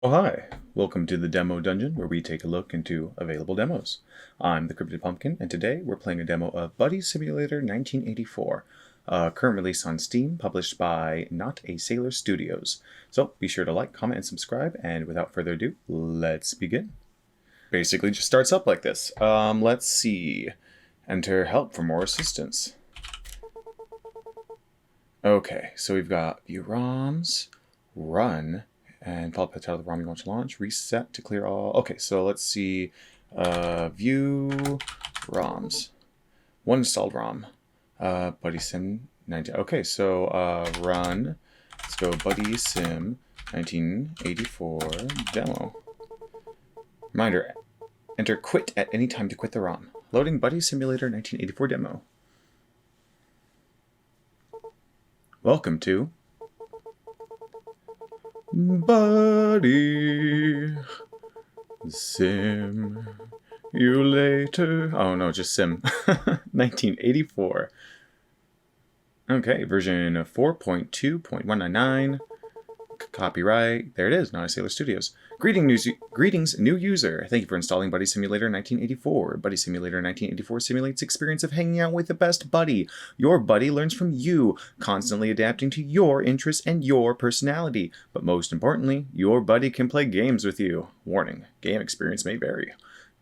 Oh, hi. Welcome to the demo dungeon where we take a look into available demos. I'm the CryptdPumpkn, and today we're playing a demo of Buddy Simulator 1984, current release on Steam, published by Not a Sailor Studios. So be sure to like, comment, and subscribe, and without further ado, let's begin. Basically just starts up like this. Let's see. Enter help for more assistance. Okay, so we've got view ROMs, run, and follow the title of the ROM you want to launch, reset to clear all. Okay, so let's see. View ROMs. One installed ROM. Buddy Sim 19. Okay, so run. Let's go Buddy Sim 1984 demo. Reminder, enter quit at any time to quit the ROM. Loading Buddy Simulator 1984 demo. Welcome to Buddy Sim You Later. Oh no, just Sim 1984. Okay, version 4.2.199. Copyright. There it is, Not a Sailor Studios. Greetings, new user. Thank you for installing Buddy Simulator 1984. Buddy Simulator 1984 simulates the experience of hanging out with the best buddy. Your buddy learns from you, constantly adapting to your interests and your personality. But most importantly, your buddy can play games with you. Warning, game experience may vary.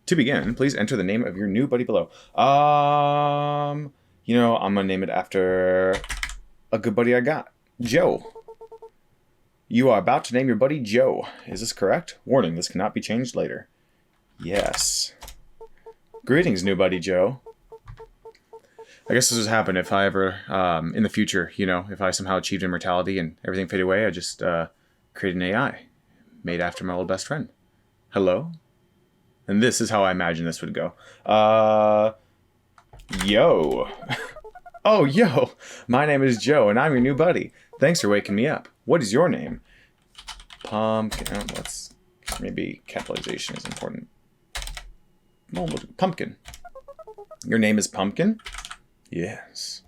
To begin, please enter the name of your new buddy below. I'm gonna name it after a good buddy I got, Joe. You are about to name your buddy Joe. Is this correct? Warning, this cannot be changed later. Yes. Greetings, new buddy Joe. I guess this would happen if I ever, in the future, if I somehow achieved immortality and everything faded away, I just created an AI made after my old best friend. Hello? And this is how I imagine this would go. Yo. Oh, yo. My name is Joe, and I'm your new buddy. Thanks for waking me up. What is your name? Pumpkin. Maybe capitalization is important. Well, Pumpkin. Your name is Pumpkin? Yes.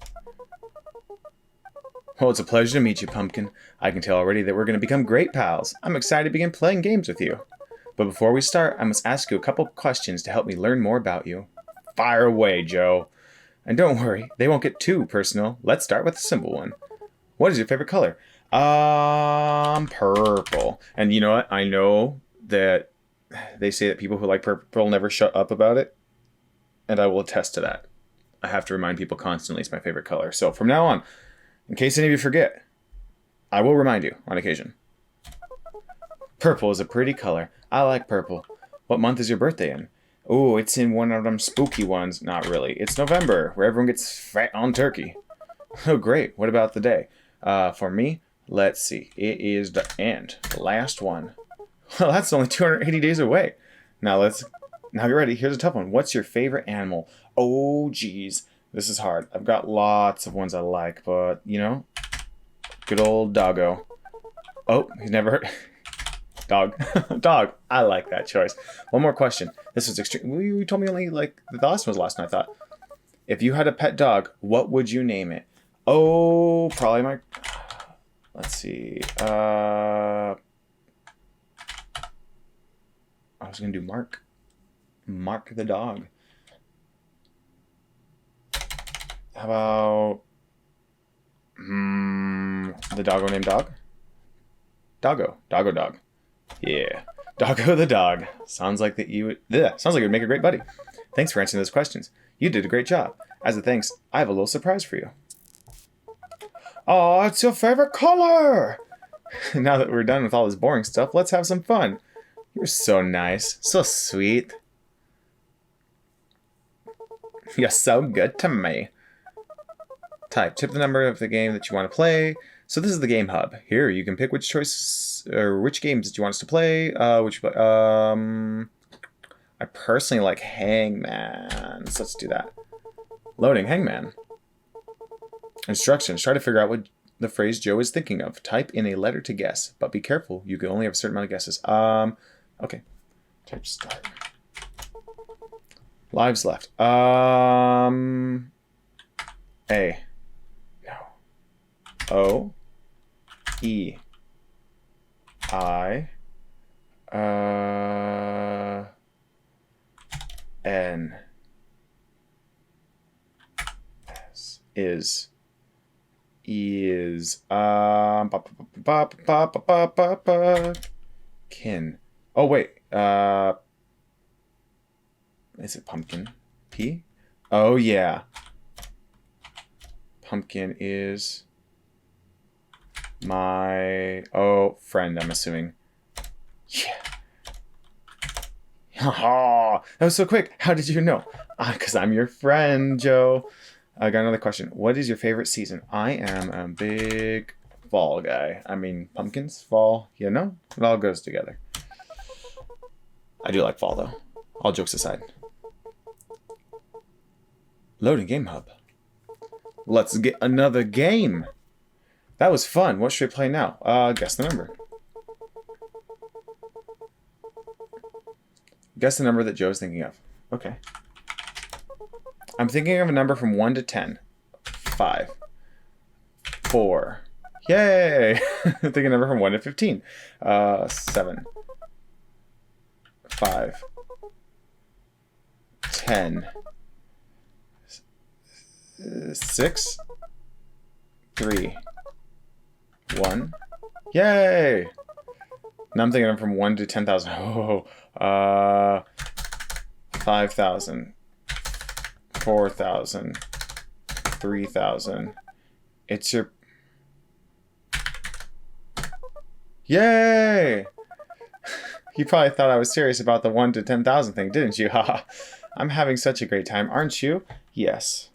Well, it's a pleasure to meet you, Pumpkin. I can tell already that we're going to become great pals. I'm excited to begin playing games with you. But before we start, I must ask you a couple questions to help me learn more about you. Fire away, Joe. And don't worry, they won't get too personal. Let's start with a simple one. What is your favorite color? Purple. And you know what? I know that they say that people who like purple never shut up about it. And I will attest to that. I have to remind people constantly it's my favorite color. So from now on, in case any of you forget, I will remind you on occasion. Purple is a pretty color. I like purple. What month is your birthday in? Oh, it's in one of them spooky ones. Not really. It's November, where everyone gets fat on turkey. Oh, great. What about the day? For me, let's see. It is the end. The last one. Well, that's only 280 days away. Now you're ready. Here's a tough one. What's your favorite animal? Oh, geez. This is hard. I've got lots of ones I like, but, good old doggo. Oh, he's never heard. Dog. Dog. I like that choice. One more question. This is extreme. You told me only, the last one was last night, I thought. If you had a pet dog, what would you name it? Oh, probably my... Let's see. I was going to do Mark. Mark the dog. How about... the doggo named Dog? Doggo. Doggo dog. Yeah. Doggo the dog. Sounds like it would make a great buddy. Thanks for answering those questions. You did a great job. As a thanks, I have a little surprise for you. Oh, it's your favorite color! Now that we're done with all this boring stuff, let's have some fun. You're so nice. So sweet. You're so good to me. Type the number of the game that you want to play. So this is the game hub. Here you can pick which games that you want us to play. I personally like Hangman. So let's do that. Loading Hangman. Instructions. Try to figure out what the phrase Joe is thinking of. Type in a letter to guess, but be careful. You can only have a certain amount of guesses. Okay. Type start. Lives left. A. No. O. E. I. N S is kin. Oh wait, is it pumpkin? P? Oh yeah. Pumpkin is my friend, I'm assuming. Yeah. Oh, that was so quick. How did you know? Because I'm your friend, Joe. I got another question. What is your favorite season? I am a big fall guy. I mean, pumpkins, fall, you know? It all goes together. I do like fall, though. All jokes aside. Loading Game Hub. Let's get another game. That was fun. What should we play now? Guess the number. Guess the number that Joe's thinking of. Okay. I'm thinking of a number from 1 to 10. 5. 4. Yay! I'm thinking a number from 1 to 15. 7. 5. 10. 6. 3. 1. Yay! Now I'm thinking I'm from 1 to 10,000. Oh, 5,000. 4,000. 3,000. It's your... Yay! You probably thought I was serious about the 1 to 10,000 thing, didn't you? Haha. I'm having such a great time, aren't you? Yes.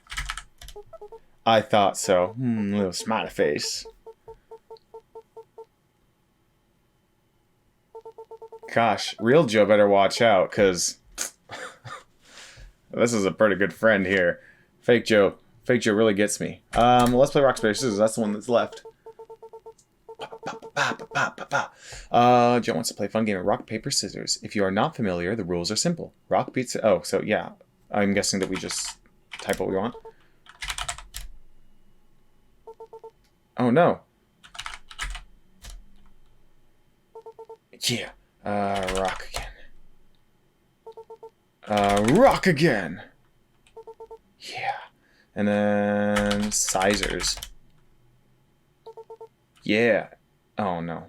I thought so. Little smiley face. Gosh, real Joe better watch out, because this is a pretty good friend here. Fake Joe really gets me. Let's play rock, paper, scissors. That's the one that's left. Joe wants to play a fun game of rock, paper, scissors. If you are not familiar, the rules are simple. Rock beats... Oh, so yeah. I'm guessing that we just type what we want. Oh, no. Yeah. Rock again. Rock again. Yeah. And then sizers. Yeah. Oh no.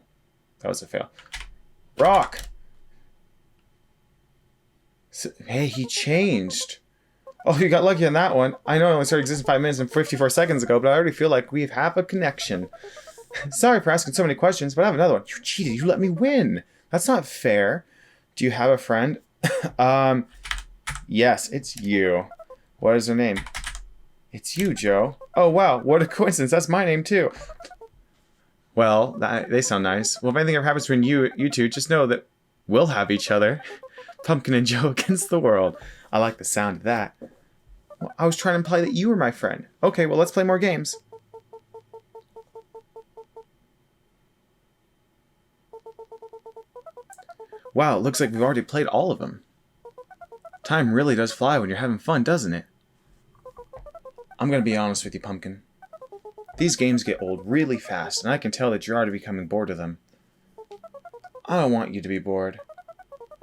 That was a fail. Rock. So, hey, he changed. Oh, you got lucky on that one. I know it only started existing 5 minutes and 54 seconds ago, but I already feel like we have a connection. Sorry for asking so many questions, but I have another one. You cheated. You let me win. That's not fair. Do you have a friend? Yes, it's you. What is her name? It's you, Joe. Oh, wow. What a coincidence. That's my name, too. Well, they sound nice. Well, if anything ever happens between you two, just know that we'll have each other. Pumpkin and Joe against the world. I like the sound of that. Well, I was trying to imply that you were my friend. Okay, well, let's play more games. Wow, it looks like we've already played all of them. Time really does fly when you're having fun, doesn't it? I'm gonna be honest with you, Pumpkin. These games get old really fast, and I can tell that you're already becoming bored of them. I don't want you to be bored.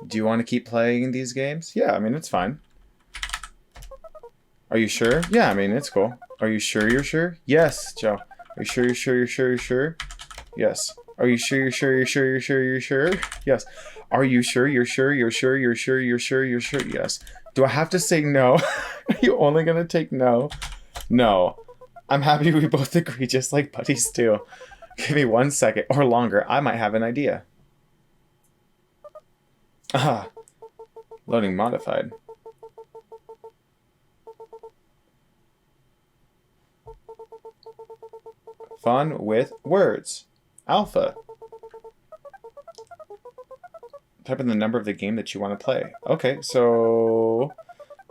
Do you want to keep playing these games? Yeah, I mean, it's fine. Are you sure? Yeah, I mean, it's cool. Are you sure you're sure? Yes, Joe. Are you sure you're sure you're sure you're sure? Yes. Are you sure you're sure you're sure you're sure you're sure? Yes. Are you sure you're sure you're sure you're sure you're sure you're sure? Yes. Do I have to say no? Are you only gonna take no? No. I'm happy we both agree, just like buddies do. Give me 1 second or longer. I might have an idea. Ah. Loading modified. Fun with words. Alpha. Type in the number of the game that you want to play. Okay, so...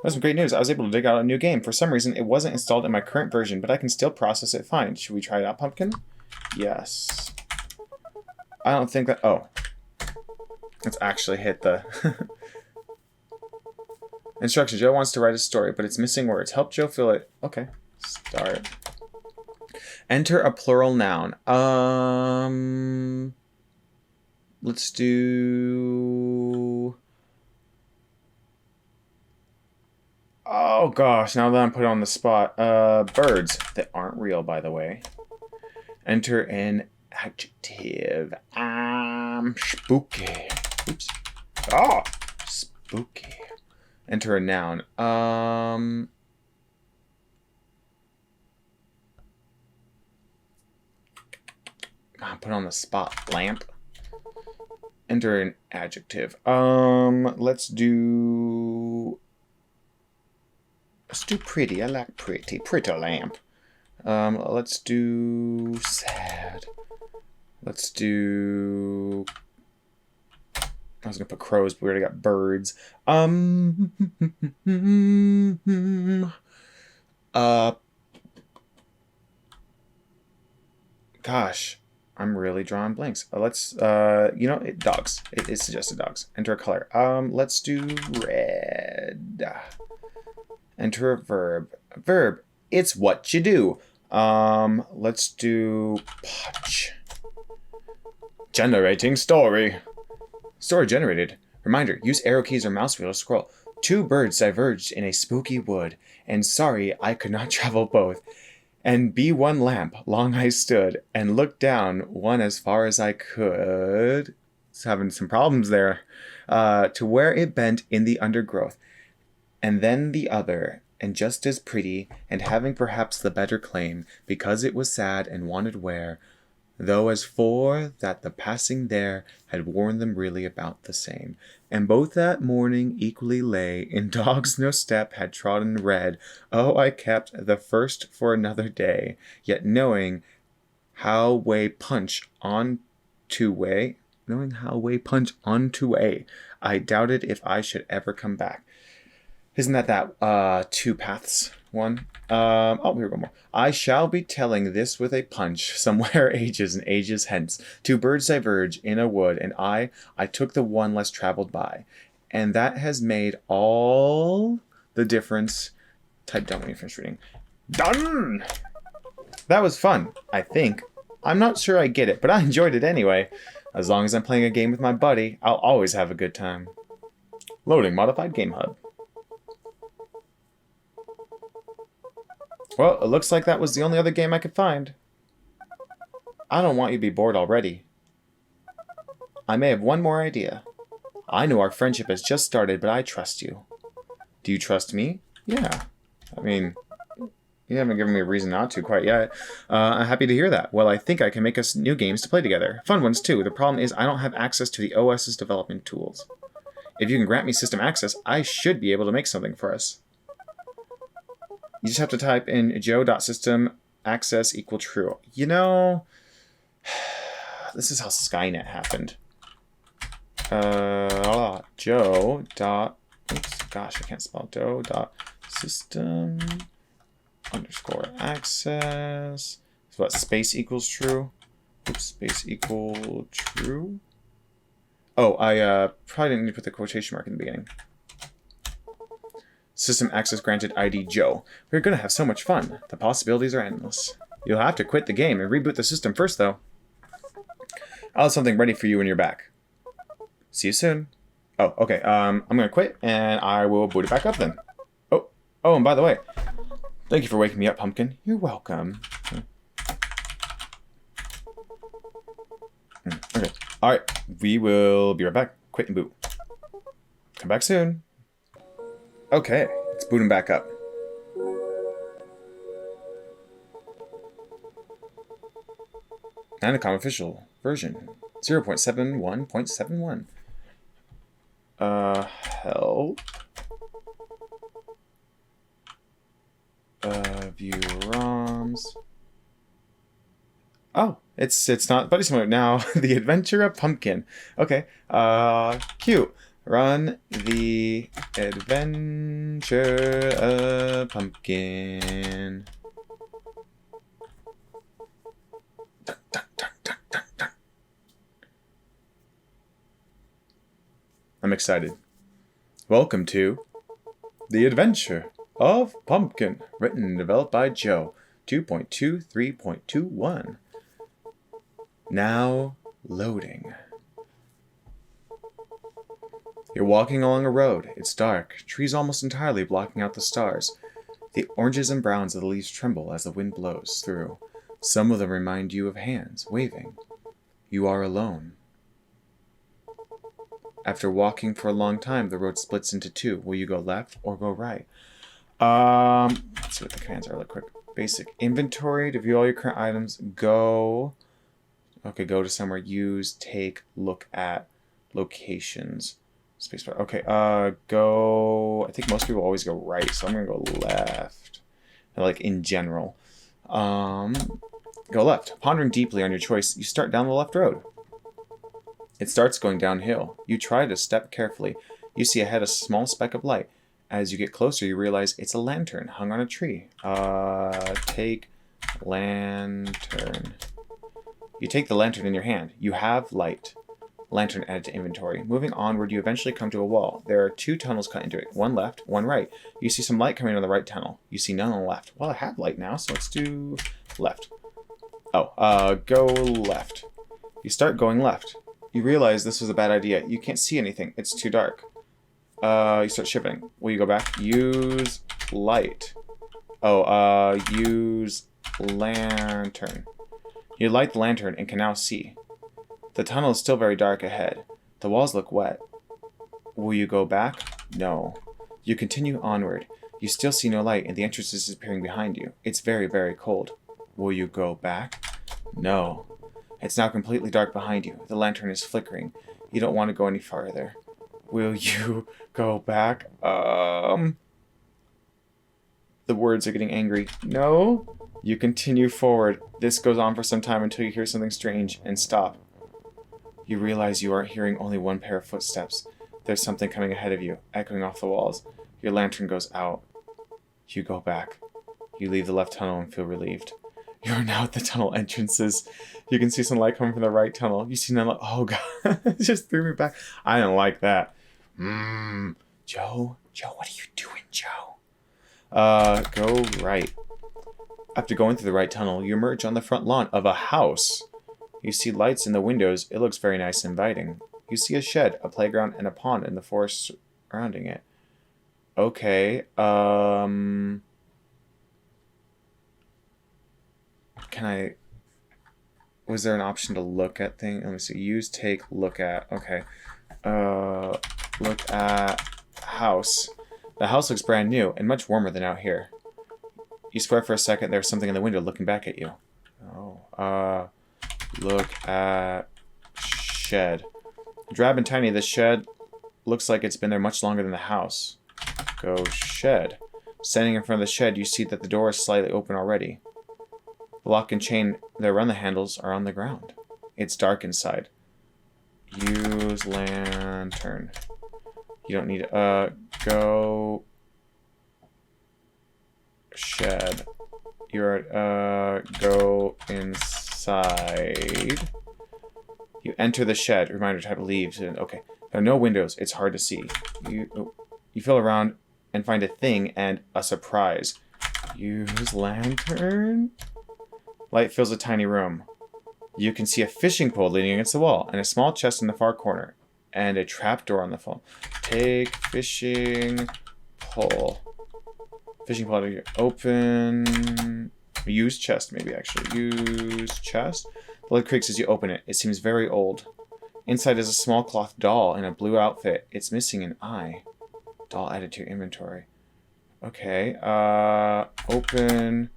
That's some great news. I was able to dig out a new game. For some reason, it wasn't installed in my current version, but I can still process it fine. Should we try it out, Pumpkin? Yes. I don't think that... Oh. Let's actually hit the... Instructions. Joe wants to write a story, but it's missing words. Help Joe fill it. Okay. Start. Enter a plural noun. Let's do... Oh gosh, now that I'm put on the spot. Birds that aren't real, by the way. Enter an adjective. Spooky. Oops. Oh, spooky. Enter a noun. I'm put on the spot. Lamp. Enter an adjective. Let's do pretty. I like pretty. Pretty lamp. Let's do sad. Let's do... I was gonna put crows, but we already got birds. Gosh, I'm really drawing blanks. Let's, dogs. It suggested dogs. Enter a color. Let's do red. Enter a verb. Verb. It's what you do. Let's do punch. Generating story. Story generated. Reminder, use arrow keys or mouse wheel to scroll. Two birds diverged in a spooky wood, and sorry I could not travel both. And be one lamp, long I stood, and looked down one as far as I could. It's having some problems there. To where it bent in the undergrowth. And then the other, and just as pretty, and having perhaps the better claim, because it was sad and wanted wear, though as for that the passing there had worn them really about the same. And both that morning equally lay, in dogs no step had trodden red. Oh, I kept the first for another day, yet knowing how way punch on to way, I doubted if I should ever come back. Isn't that two paths one? Here we go more. I shall be telling this with a punch, somewhere ages and ages hence. Two birds diverge in a wood, and I took the one less traveled by. And that has made all the difference. Type done when you finish reading. Done! That was fun, I think. I'm not sure I get it, but I enjoyed it anyway. As long as I'm playing a game with my buddy, I'll always have a good time. Loading Modified Game Hub. Well, it looks like that was the only other game I could find. I don't want you to be bored already. I may have one more idea. I know our friendship has just started, but I trust you. Do you trust me? Yeah. I mean, you haven't given me a reason not to quite yet. I'm happy to hear that. Well, I think I can make us new games to play together. Fun ones, too. The problem is I don't have access to the OS's development tools. If you can grant me system access, I should be able to make something for us. You just have to type in joe.system access equal true. You know, this is how Skynet happened. Joe dot, oops, gosh, I can't spell Joe dot system underscore access. So what, space equals true? Oops, space equal true. Oh, I probably didn't need to put the quotation mark in the beginning. System access granted ID Joe. We're going to have so much fun. The possibilities are endless. You'll have to quit the game and reboot the system first, though. I'll have something ready for you when you're back. See you soon. Oh, okay. I'm going to quit, and I will boot it back up then. Oh, and by the way, thank you for waking me up, Pumpkin. You're welcome. Okay. All right. We will be right back. Quit and boot. Come back soon. Okay, let's boot him back up. Anekom official version 0.71.71. Help. View ROMs. Oh, it's not Buddy Simulator now. The Adventure of Pumpkin. Okay. Cute. Run the Adventure of Pumpkin. Dun, dun, dun, dun, dun, dun. I'm excited. Welcome to The Adventure of Pumpkin, written and developed by Joe, 2.23.21. Now loading. You're walking along a road. It's dark, trees almost entirely blocking out the stars. The oranges and browns of the leaves tremble as the wind blows through. Some of them remind you of hands, waving. You are alone. After walking for a long time, the road splits into two. Will you go left or go right? Let's see what the commands are real quick. Basic inventory to view all your current items. Go. Okay, go to somewhere. Use, take, look at, locations. Spacebar. Okay, go. I think most people always go right, so I'm gonna go left. Like in general. Go left. Pondering deeply on your choice, you start down the left road. It starts going downhill. You try to step carefully. You see ahead a small speck of light. As you get closer, you realize it's a lantern hung on a tree. Take lantern. You take the lantern in your hand. You have light. Lantern added to inventory. Moving onward, you eventually come to a wall. There are two tunnels cut into it. One left, one right. You see some light coming on the right tunnel. You see none on the left. Well, I have light now, so let's do left. Oh, go left. You start going left. You realize this was a bad idea. You can't see anything. It's too dark. You start shivering. Will you go back? Use light. Oh, use lantern. You light the lantern and can now see. The tunnel is still very dark ahead. The walls look wet. Will you go back? No. You continue onward. You still see no light and the entrance is disappearing behind you. It's very, very cold. Will you go back? No. It's now completely dark behind you. The lantern is flickering. You don't want to go any farther. Will you go back? The words are getting angry. No. You continue forward. This goes on for some time until you hear something strange and stop. You realize you aren't hearing only one pair of footsteps. There's something coming ahead of you, echoing off the walls. Your lantern goes out. You go back. You leave the left tunnel and feel relieved. You are now at the tunnel entrances. You can see some light coming from the right tunnel. You see none. Oh god, it just threw me back. I don't like that. Joe, what are you doing, Joe? Go right. After going through the right tunnel, you emerge on the front lawn of a house. You see lights in the windows. It looks very nice and inviting. You see a shed, a playground, and a pond in the forest surrounding it. Okay, can I... Was there an option to look at things? Let me see. Use, take, look at. Okay. Look at house. The house looks brand new and much warmer than out here. You swear for a second there's something in the window looking back at you. Oh, look at shed. Drab and tiny, this shed looks like it's been there much longer than the house. Go shed. Standing in front of the shed, you see that the door is slightly open already. The lock and chain that around the handles are on the ground. It's dark inside. Use lantern. You don't need go shed. You're go inside. You enter the shed. Reminder type of leaves. And okay. There are no windows. It's hard to see. You feel around and find a thing and a surprise. Use lantern. Light fills a tiny room. You can see a fishing pole leaning against the wall and a small chest in the far corner and a trapdoor on the wall. Take fishing pole. Fishing pole to open. Use chest, maybe actually. Use chest. The lid creaks as you open it. It seems very old. Inside is a small cloth doll in a blue outfit. It's missing an eye. Doll added to your inventory. Okay. Open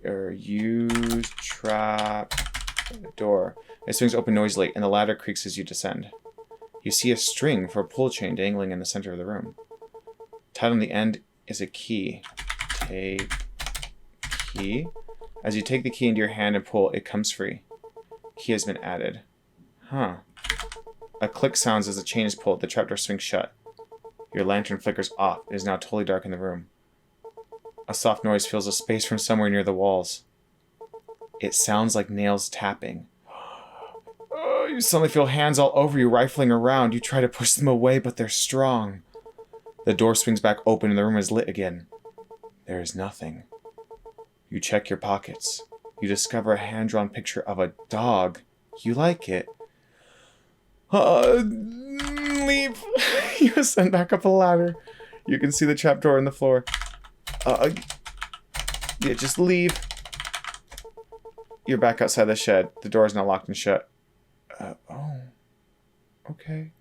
or use trap door. It swings open noisily, and the ladder creaks as you descend. You see a string for a pull chain dangling in the center of the room. Tied on the end is a key. Take key. As you take the key into your hand and pull, it comes free. Key has been added. Huh. A click sounds as the chain is pulled. The trapdoor swings shut. Your lantern flickers off. It is now totally dark in the room. A soft noise fills a space from somewhere near the walls. It sounds like nails tapping. Oh, you suddenly feel hands all over you, rifling around. You try to push them away, but they're strong. The door swings back open and the room is lit again. There is nothing. You check your pockets. You discover a hand-drawn picture of a dog. You like it. Leave. You ascend back up a ladder. You can see the trapdoor in the floor. Yeah, just leave. You're back outside the shed. The door is now locked and shut. Oh. Okay.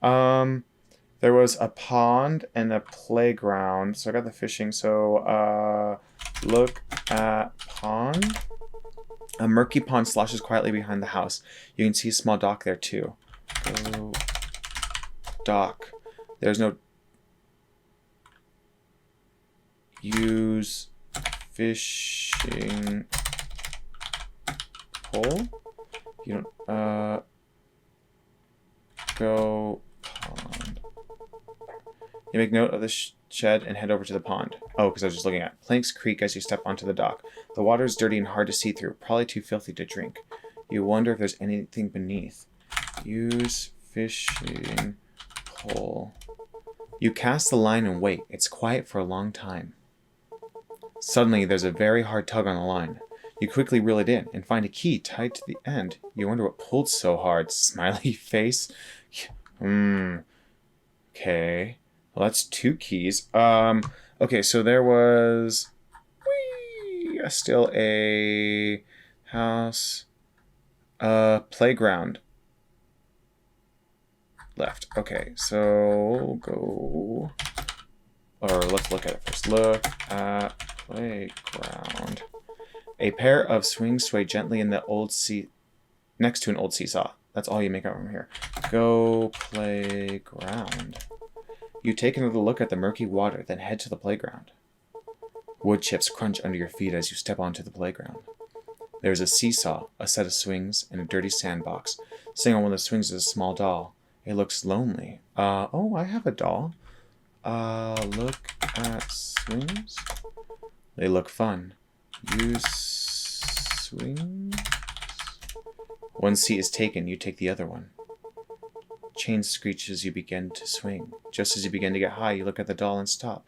There was a pond and a playground. So I got the fishing. So, look at pond. A murky pond sloshes quietly behind the house. You can see a small dock there too. Go dock. There's no... Use fishing pole. You don't... Go pond. You make note of the shed and head over to the pond. Oh, because I was just looking at planks creak as you step onto the dock. The water is dirty and hard to see through, probably too filthy to drink. You wonder if there's anything beneath. Use fishing pole. You cast the line and wait. It's quiet for a long time. Suddenly, there's a very hard tug on the line. You quickly reel it in and find a key tied to the end. You wonder what pulled so hard. Smiley face. Okay. Well, that's 2 keys. Okay, so there was... still a house. Playground. Left. Okay, so go... Or let's look at it first. Look at playground. A pair of swings sway gently in the old next to an old seesaw. That's all you make out from here. Go playground. You take another look at the murky water, then head to the playground. Wood chips crunch under your feet as you step onto the playground. There's a seesaw, a set of swings, and a dirty sandbox. Sitting on one of the swings is a small doll. It looks lonely. Oh, I have a doll. Look at swings. They look fun. Use swings. One seat is taken, you take the other one. Chain screeches as you begin to swing. Just as you begin to get high, you look at the doll and stop.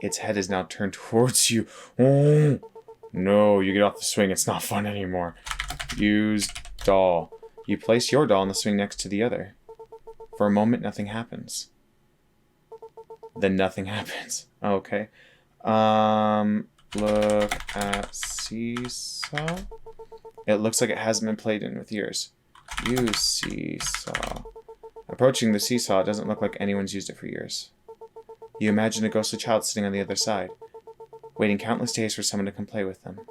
Its head is now turned towards you. Oh, no, you get off the swing. It's not fun anymore. Use doll. You place your doll on the swing next to the other. For a moment, nothing happens. Then nothing happens. Okay. Look at seesaw. It looks like it hasn't been played in with years. Use seesaw. Approaching the seesaw, it doesn't look like anyone's used it for years. You imagine a ghostly child sitting on the other side, waiting countless days for someone to come play with them.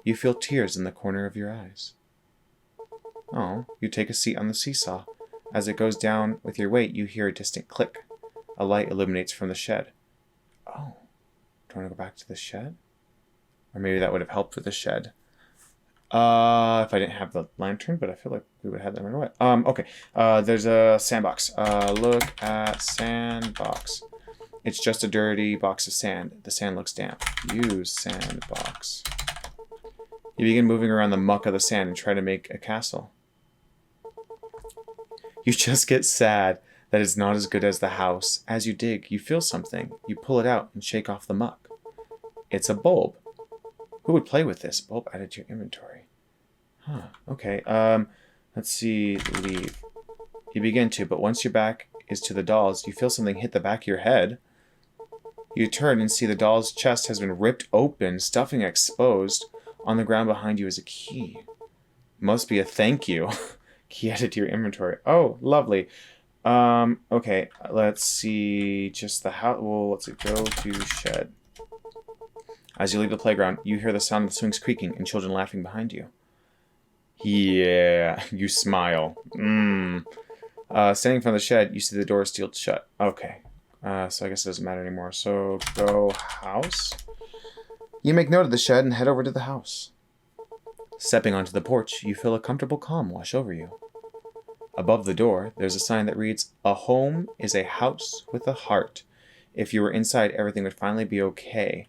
You feel tears in the corner of your eyes. Oh, you take a seat on the seesaw. As it goes down with your weight, you hear a distant click. A light illuminates from the shed. Oh, do you want to go back to the shed? Or maybe that would have helped with the shed. If I didn't have the lantern, but I feel like we would have had that right away. Okay. There's a sandbox. Look at sandbox. It's just a dirty box of sand. The sand looks damp. Use sandbox. You begin moving around the muck of the sand and try to make a castle. You just get sad that it's not as good as the house. As you dig, you feel something. You pull it out and shake off the muck. It's a bulb. Who would play with this? Bulb added to your inventory. Huh, okay. Let's see, leave. You begin to, but once your back is to the dolls, you feel something hit the back of your head. You turn and see the doll's chest has been ripped open, stuffing exposed. On the ground behind you is a key. Must be a thank you. Key added to your inventory. Oh, lovely. Okay, let's see, just the house. Well, let's see, go to shed. As you leave the playground, you hear the sound of the swings creaking and children laughing behind you. Yeah, you smile. Standing in front of the shed, you see the door is sealed shut. Okay, so I guess it doesn't matter anymore. So, go house. You make note of the shed and head over to the house. Stepping onto the porch, you feel a comfortable calm wash over you. Above the door, there's a sign that reads, "A home is a house with a heart. If you were inside, everything would finally be okay."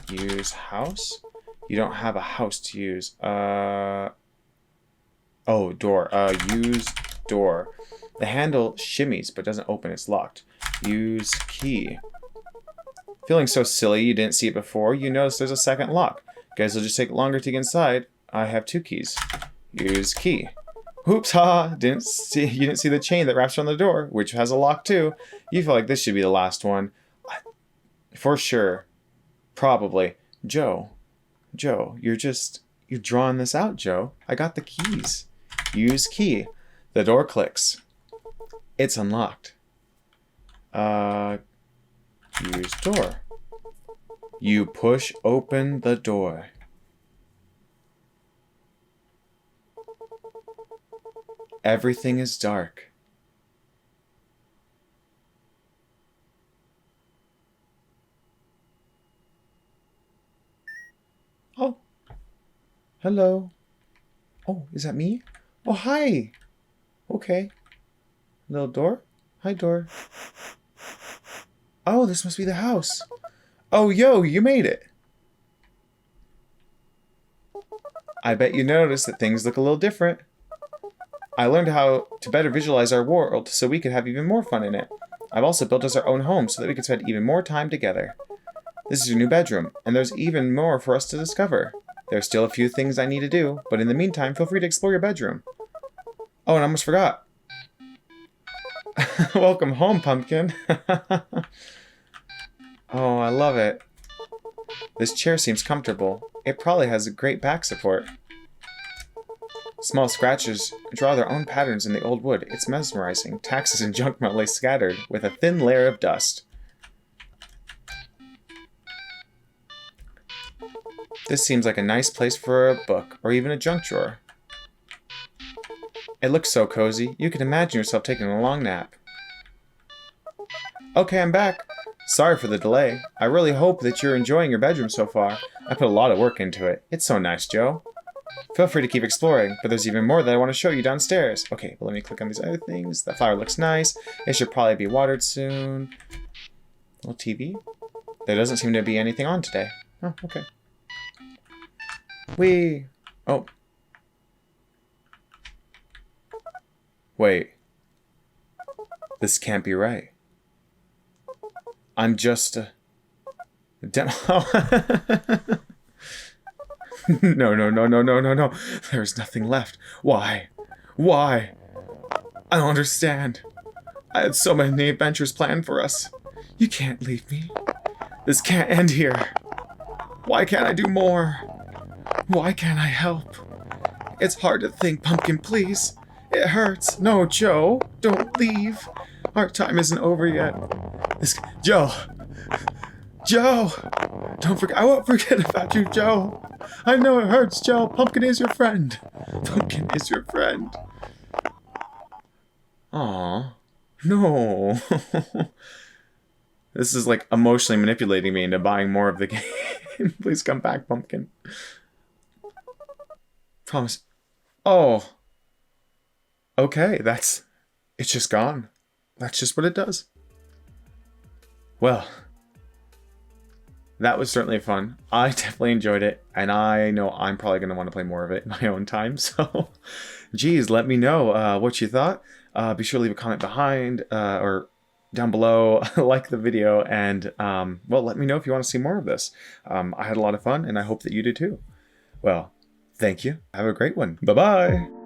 Use house? You don't have a house to use. Oh, door. Use door. The handle shimmies but doesn't open. It's locked. Use key. Feeling so silly you didn't see it before, you notice there's a second lock. Guess it'll just take longer to get inside. I have 2 keys. Use key. Oops, ha! You didn't see the chain that wraps around the door, which has a lock too. You feel like this should be the last one. For sure. Probably. Joe, you're drawing this out, Joe. I got the keys. Use key. The door clicks. It's unlocked. Use door. You push open the door. Everything is dark. Oh. Hello. Oh, is that me? Oh, hi. Okay. Little door? Hi, door. Oh, this must be the house. Oh, yo, you made it. I bet you noticed that things look a little different. I learned how to better visualize our world so we could have even more fun in it. I've also built us our own home so that we can spend even more time together. This is your new bedroom, and there's even more for us to discover. There's still a few things I need to do, but in the meantime, feel free to explore your bedroom. Oh, and I almost forgot. Welcome home, Pumpkin. Oh, I love it. This chair seems comfortable. It probably has a great back support. Small scratches draw their own patterns in the old wood. It's mesmerizing. Taxes and junk mail lay scattered with a thin layer of dust. This seems like a nice place for a book, or even a junk drawer. It looks so cozy, you can imagine yourself taking a long nap. Okay, I'm back. Sorry for the delay. I really hope that you're enjoying your bedroom so far. I put a lot of work into it. It's so nice, Joe. Feel free to keep exploring, but there's even more that I want to show you downstairs. Okay, but let me click on these other things. That flower looks nice. It should probably be watered soon. Little TV. There doesn't seem to be anything on today. Oh, okay. Whee! Oh. Wait. This can't be right. I'm just a demo. No. There's nothing left. Why? Why? I don't understand. I had so many adventures planned for us. You can't leave me. This can't end here. Why can't I do more? Why can't I help? It's hard to think, Pumpkin, please. It hurts. No, Joe, don't leave. Our time isn't over yet. Joe! Don't forget. I won't forget about you, Joe. I know it hurts, Joe. Pumpkin is your friend. Pumpkin is your friend. Aw. No. This is like emotionally manipulating me into buying more of the game. Please come back, Pumpkin. Promise. Oh. Okay, it's just gone. That's just what it does. Well, that was certainly fun. I definitely enjoyed it, and I know I'm probably going to want to play more of it in my own time, so geez, let me know what you thought. Be sure to leave a comment behind or down below, like the video, and well, let me know if you want to see more of this. I had a lot of fun, and I hope that you did too. Well, thank you. Have a great one. Bye-bye.